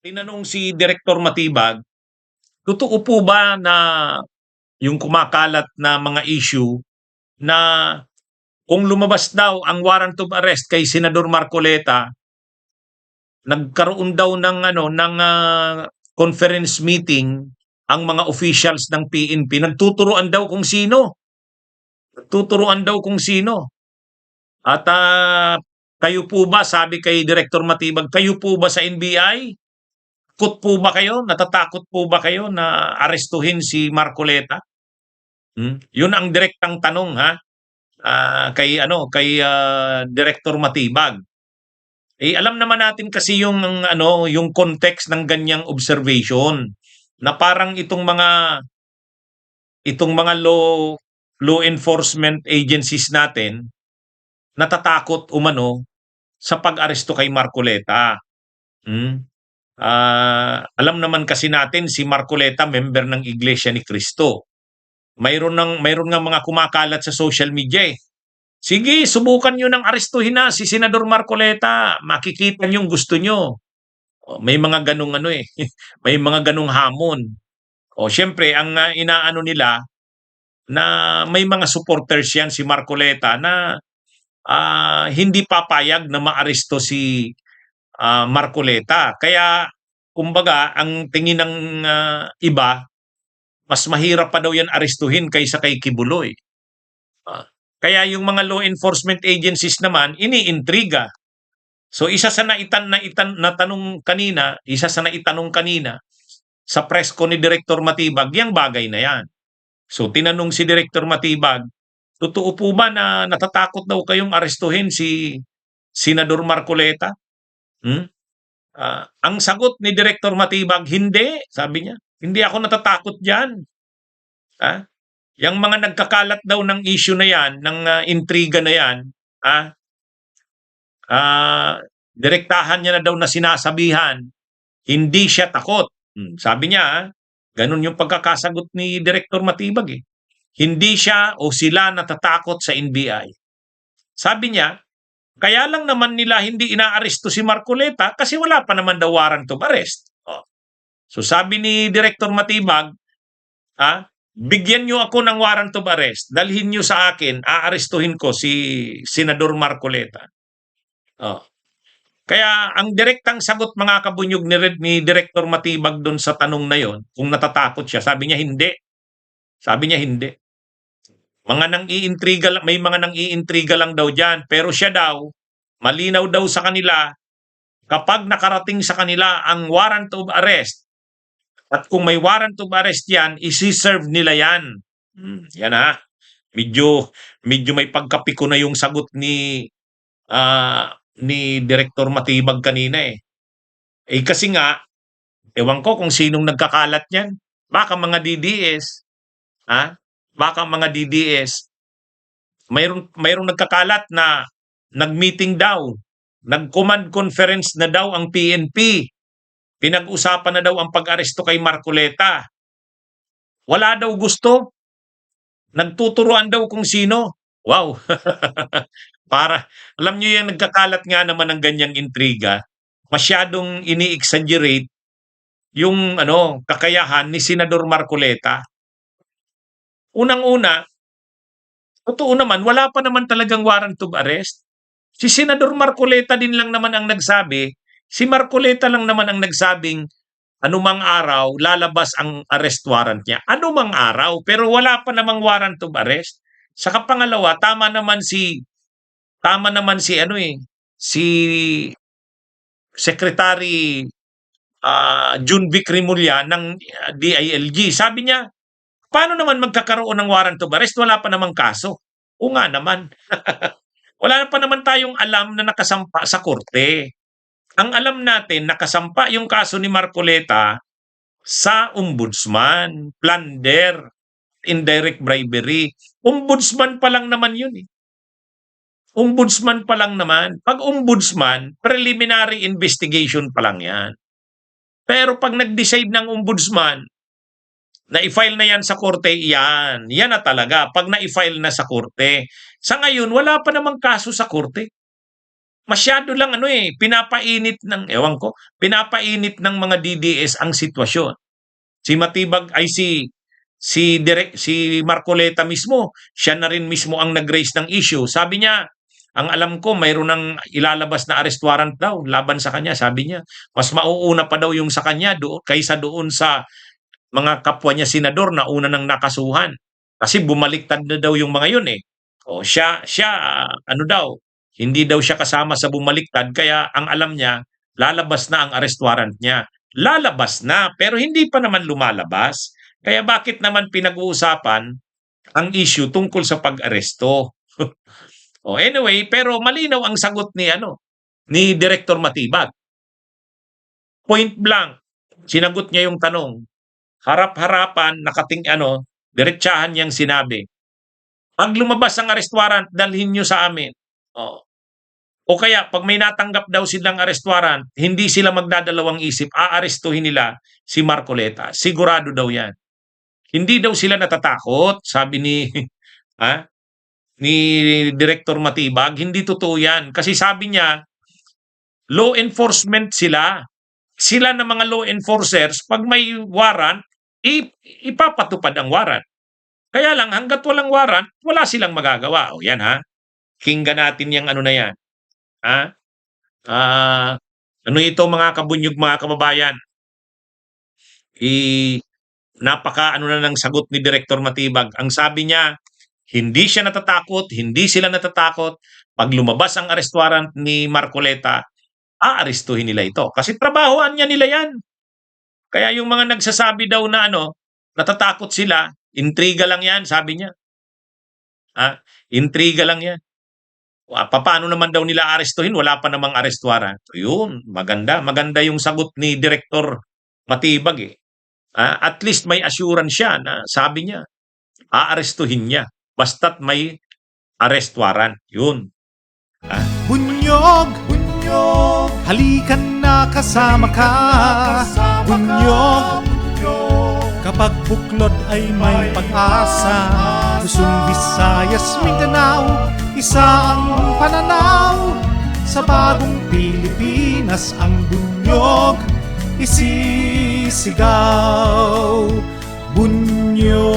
Tinanong si Direktor Matibag, totoo po ba na yung kumakalat na mga issue na kung lumabas daw ang warrant of arrest kay Senador Marcoleta, nagkaroon daw ng conference meeting ang mga officials ng PNP, nagtuturuan daw kung sino. Nagtuturuan daw kung sino. At kayo po ba, sabi kay Director Matibag, kayo po ba sa NBI? Takot po ba kayo? Natatakot po ba kayo na arestuhin si Marcoleta? Yun ang direktang tanong ha kay Director Matibag. Eh alam naman natin kasi yung context ng ganyang observation na parang itong mga law enforcement agencies natin natatakot umano sa pag-aresto kay Marcoleta. Alam naman kasi natin si Marcoleta member ng Iglesia ni Cristo. Mayroon nga mga kumakalat sa social media eh. Sige, subukan nyo ng arestuhin na si Senador Marcoleta. Makikita nyo yung gusto nyo. May mga ganung may mga ganung hamon. Syempre, ang inaano nila na may mga supporters yan si Marcoleta na hindi papayag na maaresto si Marcoleta. Kaya, kumbaga, ang tingin ng iba, mas mahirap pa daw yan arestuhin kaysa kay Kibuloy. Kaya yung mga law enforcement agencies naman, iniintriga. So isa sa naitanong kanina sa press ko ni Director Matibag, yung bagay na yan. So tinanong si Director Matibag, totoo po ba na natatakot daw kayong arestuhin si Senador Marcoleta? Ang sagot ni Director Matibag, hindi, sabi niya. Hindi ako natatakot diyan. Yang mga nagkakalat daw ng issue na yan, ng intriga na yan, direktahan niya na daw na sinasabihan, hindi siya takot. Sabi niya, ganun yung pagkakasagot ni Director Matibag eh. Hindi siya o sila natatakot sa NBI. Sabi niya, kaya lang naman nila hindi inaaresto si Marcoleta kasi wala pa naman daw warrant of arrest. So sabi ni Director Matibag, bigyan nyo ako ng warrant of arrest, dalhin nyo sa akin, aarestuhin ko si Senador Marcoleta. Kaya ang direktang sagot mga kabunyog ni Director Matibag doon sa tanong na yon, kung natatakot siya, sabi niya hindi. Sabi niya hindi. May mga nang-iintriga lang daw diyan, pero siya daw, malinaw daw sa kanila, kapag nakarating sa kanila ang warrant of arrest, at kung may warrant of arrest yan, isi-serve nila yan. Yan ha. Medyo may pagkapiko na yung sagot ni Director Matibag kanina eh. Kasi nga, ewan ko kung sinong nagkakalat niyan. Baka mga DDS. Baka mga DDS. Mayroong nagkakalat na nag-meeting daw. Nag-command conference na daw ang PNP. Pinag-usapan na daw ang pag-aresto kay Marcoleta. Wala daw gusto. Nagtuturuan daw kung sino. Wow. Alam niyo yung nagkakalat nga naman ng ganyang intriga, masyadong ini-exaggerate yung kakayahan ni Senador Marcoleta. Unang-una, totoo naman, wala pa naman talagang warrant of arrest. Si Senador Marcoleta din lang naman ang nagsabi, si Marcoleta lang naman ang nagsabing anumang araw lalabas ang arrest warrant niya. Anumang araw, pero wala pa namang warrant of arrest. Saka pangalawa, tama naman si Secretary Junvic Rimulya ng DILG. Sabi niya, paano naman magkakaroon ng warrant of arrest? Wala pa namang kaso. O nga naman. Wala pa naman tayong alam na nakasampa sa korte. Ang alam natin, nakasampa yung kaso ni Marcoleta sa ombudsman, plunder, indirect bribery. Ombudsman pa lang naman yun eh. Ombudsman pa lang naman. Pag ombudsman, preliminary investigation pa lang yan. Pero pag nag-decide ng ombudsman na i-file na yan sa korte, yan na talaga. Pag na-i-file na sa korte. Sa ngayon, wala pa namang kaso sa korte. masyado lang pinapainit ng ewan ko, pinapainit ng mga DDS ang sitwasyon. Si Matibag ay si Marcoleta mismo, siya na rin mismo ang nag-raise ng issue. Sabi niya, ang alam ko mayroon ng ilalabas na arrest warrant daw laban sa kanya, sabi niya. Mas mauuna pa daw yung sa kanya kaysa doon sa mga kapwa niya senador na una nang nakasuhan. Kasi bumaliktad na daw yung mga yun eh. O ano daw, hindi daw siya kasama sa bumaliktad kaya ang alam niya, lalabas na ang arrest warrant niya. Lalabas na, pero hindi pa naman lumalabas. Kaya bakit naman pinag-uusapan ang issue tungkol sa pag-aresto? Anyway, pero malinaw ang sagot ni Director Matibag. Point blank, sinagot niya yung tanong. Harap-harapan, diretsahan niyang sinabi. Pag lumabas ang arrest warrant, dalhin niyo sa amin. O kaya, pag may natanggap daw silang arrest warrant, hindi sila magdadalawang isip, aarestuhin nila si Marcoleta. Sigurado daw yan. Hindi daw sila natatakot, sabi ni Director Matibag. Hindi totoo yan. Kasi sabi niya, law enforcement sila. Sila na mga law enforcers, pag may warrant, ipapatupad ang warrant. Kaya lang, hanggat walang warrant, wala silang magagawa. O yan Kinggan natin yung na yan. Ano ito mga kabunyog, mga kababayan? Napaka na ng sagot ni Director Matibag. Ang sabi niya, hindi siya natatakot, hindi sila natatakot. Pag lumabas ang arrest warrant ni Marcoleta, aarestuhin nila ito. Kasi trabahoan nila yan. Kaya yung mga nagsasabi daw na natatakot sila, intriga lang yan, sabi niya. Intriga lang yan. Paano naman daw nila arestuhin? Wala pa namang arrest warrant. Yun, maganda. Maganda yung sagot ni Director Matibag eh. At least may assurance siya na sabi niya, aarestuhin niya. Basta't may arrest warrant. Yun. Bunyog, bunyog, halikan na kasama ka. Bunyog, kapag buklod ay may pag-asa. Luzon, Visayas, Mindanao, isa ang pananaw. Sa bagong Pilipinas ang bunyog isisigaw. Bunyog.